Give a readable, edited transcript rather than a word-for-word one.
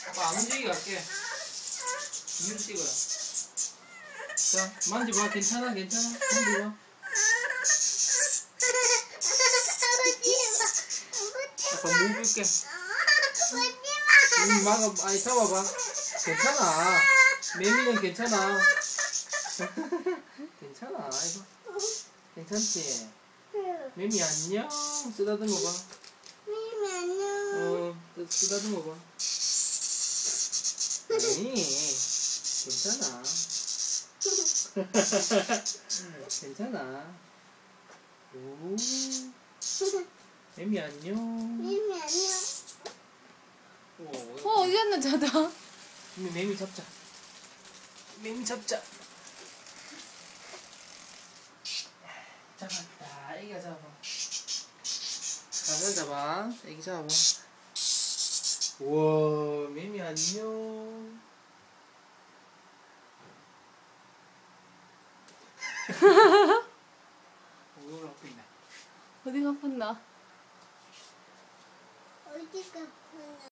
아빠 안 움직이게 할게. 눈 찍어요. 자, 만져봐. 괜찮아, 괜찮아. 만져봐. 아빠 물 줄게. 막아, 아니 잡아봐. 괜찮아. 매미는 괜찮아. 괜찮아. 이거 괜찮지? 매미 안녕. 쓰다듬어 봐. 매미 안녕. 쓰다듬어 봐. 아니, 괜찮아. 괜찮아. 오. 매미 안녕. 매미 안녕. 어디 갔나 자다. 매미 잡자. 매미 잡자. 잡았다. 애기가 잡아. 잘 잡아. 애기 잡아. 우와, 매미 안녕. 오늘 아프네. 어디가 아팠나? 어디가 아프나?